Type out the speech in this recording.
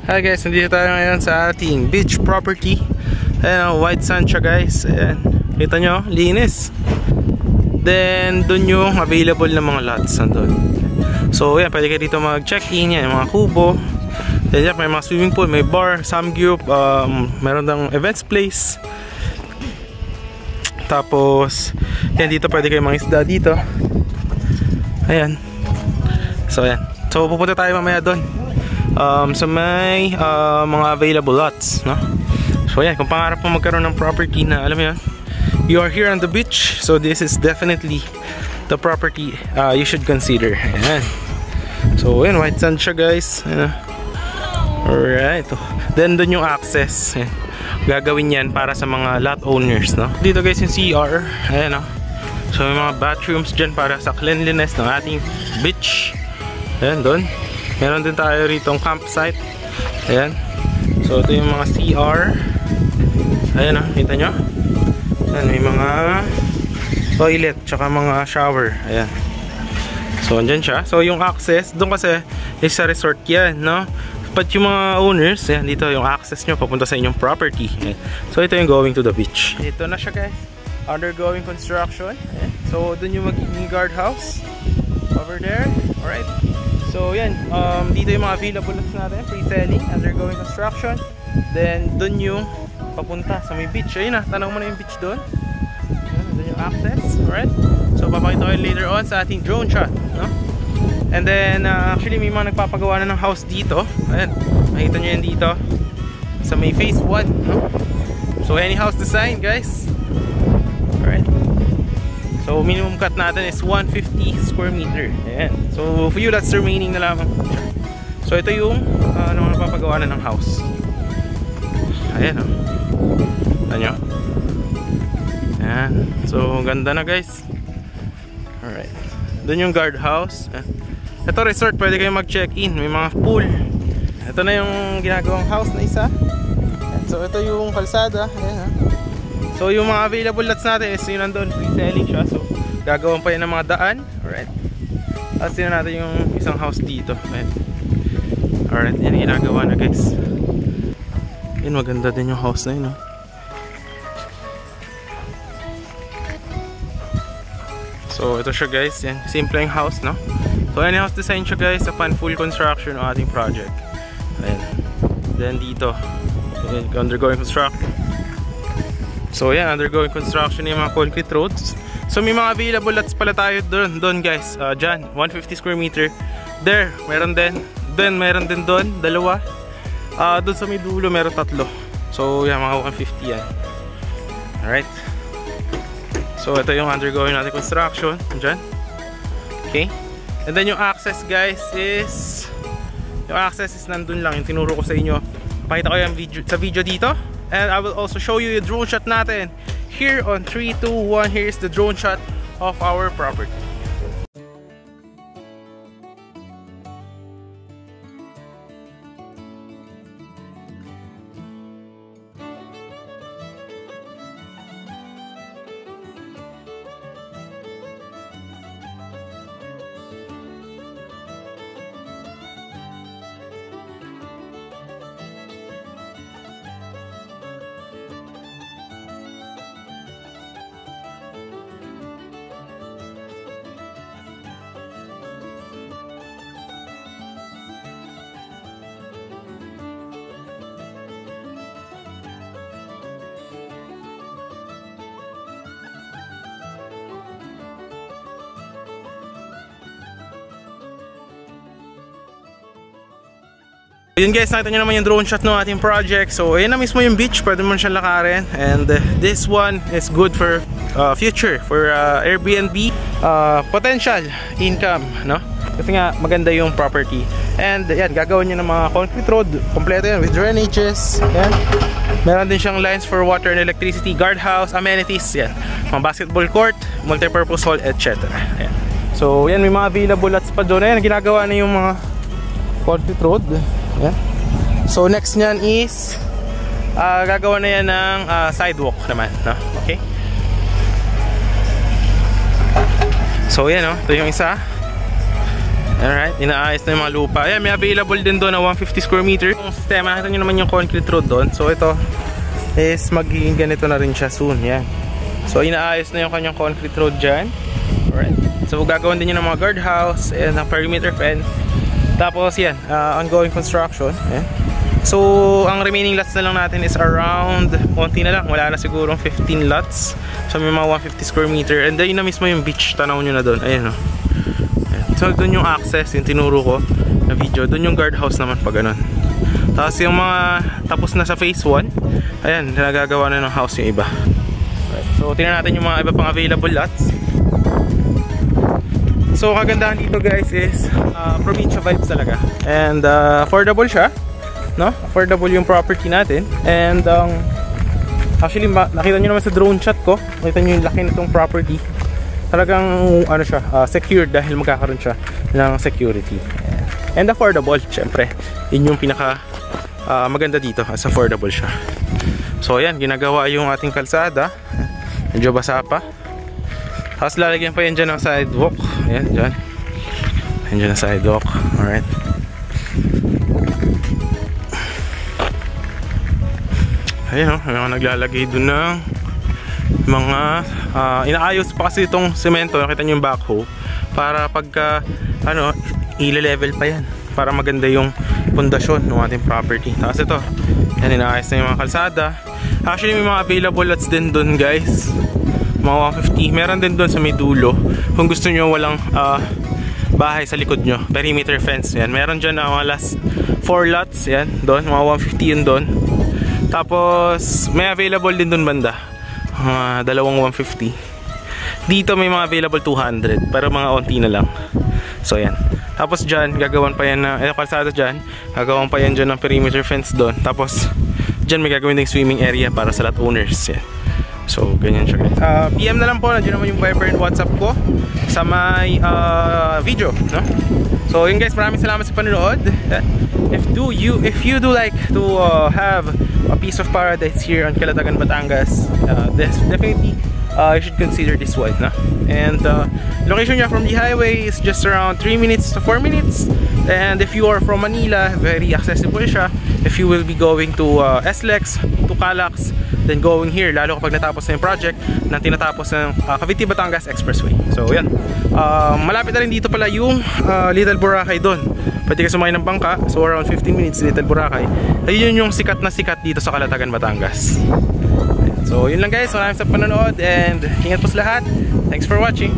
Hi guys, nandito tayo ngayon sa ating beach property. Ayan, white sand siya guys. Ayan, kita nyo, linis. Then, dun yung available na mga lots nandun. So, ayan, pwede kayo dito mag-check-in. Yan, mga kubo. Then, yan, may mga swimming pool, may bar, samgyup, meron ng events place. Tapos, yan, dito pwede kayo mangisda dito. Ayan. So, ayan. So, pupunta tayo mamaya doon. So may mga available lots, no? So yan, kung pangarap mo magkaroon ng property na, alam mo yun, you are here on the beach, so this is definitely the property you should consider. Ayan. So yan, white sand siya guys. Ayan. Alright. Then dun yung access. Ayan. Gagawin yan para sa mga lot owners, no? Dito guys yung CR. Ayan, no? So may mga bathrooms dyan para sa cleanliness ng ating beach. Ayan, dun. Meron din tayo rito ang campsite. Ayan. So ito yung mga CR. Ayan, kita nyo. Ayan, may mga toilet tsaka mga shower. Ayan. So andyan siya. So yung access, doon kasi is sa resort yan, no? But yung mga owners, ayan, dito yung access nyo papunta sa inyong property. Ayan. So ito yung going to the beach. Ito na siya guys. Undergoing construction. Ayan. So doon yung magiging guardhouse. Over there. Alright. So yan, dito yung mga available lots natin, pre-selling, undergoing construction. Then dun yung papunta sa may beach. Ayun na, tanaw mo na yung beach dun. Dun yung access, alright. So papakita ko later on sa ating drone shot, no? And then actually may mga nagpapagawa na ng house dito. Ayan, makikita nyo yan dito sa may phase 1, no? So any house design guys. Alright. So minimum cut natin is 150 square meter. Ayan. So for you, that's remaining na lamang. So ito yung ano, napapagawa na ng house. Ayan, oh. Ayan. Ayan. So ganda na guys. Alright. Doon yung guardhouse. Ito resort, pwede kayong mag-check-in. May mga pool. Ito na yung ginagawang house na isa. Ayan. So ito yung kalsada. Ayan. So yung mga available lots natin is yun nandun, pre-selling siya. So gagawin pa yun ng mga daan. Alright. Tapos yun natin yung isang house dito. Ayan. Alright, yan ginagawa na guys. Yun, maganda din yung house na yun, no? So ito siya guys. Yan, simple yung house, no? So any house design siya guys upon full construction ng ating project. Ayan. Then dito, undergoing construction. So yan, undergoing construction yung mga concrete roads. So may mga available lots pala tayo doon guys. Dyan, 150 square meter. There, meron din. Then meron din doon, dalawa. Doon sa may dulo, meron tatlo. So yan, mga 150 yan. Alright. So ito yung undergoing natin construction. Dyan. Okay. And then yung access guys is, yung access is nandun lang. Yung tinuro ko sa inyo. Pakita ko yung video, sa video dito. And I will also show you yung drone shot natin. Here on 3, 2, 1, here is the drone shot of our property. Yun guys, nakita nyo naman yung drone shot ng ating project. So ayun na mismo yung beach, pwede mo siyang lakarin. And this one is good for future, for Airbnb potential income, no? Kasi nga maganda yung property. And yan, gagawin nyo ng mga concrete road, kompleto yan with drainages. Yan. Meron din siyang lines for water and electricity, guardhouse, amenities, yan. Mga basketball court, multipurpose hall, etc. Yan. So yan, may mga available lots pa doon. Ayan, ginagawa na yung mga concrete road. Yeah. So next nyan is gagawa na yan ng sidewalk naman, no? Okay. So yan, no? Ito yung isa. Alright, inaayos na yung mga lupa. Ayan, may available din doon na 150 square meter. Yung sistema, nakita nyo naman yung concrete road doon. So ito is magiging ganito na rin siya soon. Yan. So inaayos na yung kanyang concrete road dyan. Alright. So gagawin din yun ng mga guardhouse and ng perimeter fence. Tapos yan, ongoing construction. Ayan. So ang remaining lots na lang natin is around, konti na lang, wala na siguro 15 lots. So may mga 150 square meter. And then yun na mismo yung beach, tanaw nyo na doon. Ayan o. So doon yung access, yung tinuro ko na video. Doon yung guardhouse naman pag ganun. Tapos yung mga tapos na sa phase 1, ayan, nagagawa na ng house yung iba. Right. So tingnan natin yung mga iba pang available lots. So kagandahan dito guys is provincial vibes talaga. And affordable siya, no? Affordable yung property natin. And actually nakita nyo naman sa drone shot ko, nakita nyo yung laki nitong property. Talagang ano siya, secured dahil magkakaroon siya ng security. And affordable, syempre. Yun yung pinaka maganda dito, as affordable siya. So ayan, ginagawa yung ating kalsada. Medyo basa pa. Tapos lalagyan pa yan dyan ng sidewalk. Ayan, dyan. Ayan dyan ang sidewalk. Alright. Ayan o, may mga naglalagay dun ng mga inaayos pa kasi itong semento. Nakita nyo yung backhoe para pagka ano, i-level pa yan para maganda yung pundasyon ng ating property. Tapos ito, yan, inaayos na yung mga kalsada. Actually may mga available lots din dun guys, mga 150. Meron din dun sa may dulo kung gusto nyo walang bahay sa likod nyo, perimeter fence. Yan, meron dyan na mga last 4 lots. Yan, doon, mga 150 yun doon. Tapos may available din dun banda, dalawang 150. Dito may mga available 200 pero mga onti na lang. So yan. Tapos dyan gagawan pa yan na kalsada dyan, gagawan pa yan dyan ng perimeter fence doon. Tapos dyan may gagawin din swimming area para sa lot owners. Yan. So ganyan siya guys. PM na lang po, nandiyan naman yung Viber and WhatsApp ko sa may video, no? So yun guys, maraming salamat sa panonood. If you do like to have a piece of paradise here on Calatagan, Batangas, definitely you should consider this one, no? And location niya from the highway is just around 3 minutes to 4 minutes. And if you are from Manila, very accessible siya. If you will be going to SLEX, to Calax, then going here, lalo kapag natapos na yung project nang tinatapos ng Cavite Batangas Expressway. So yan, malapit na rin dito pala yung Little Boracay doon. Pwede ka sumakay ng bangka, so around 15 minutes Little Boracay. Ayun yung sikat na sikat dito sa Calatagan, Batangas. So yun lang guys, maraming sa panonood and ingat po sa lahat. Thanks for watching.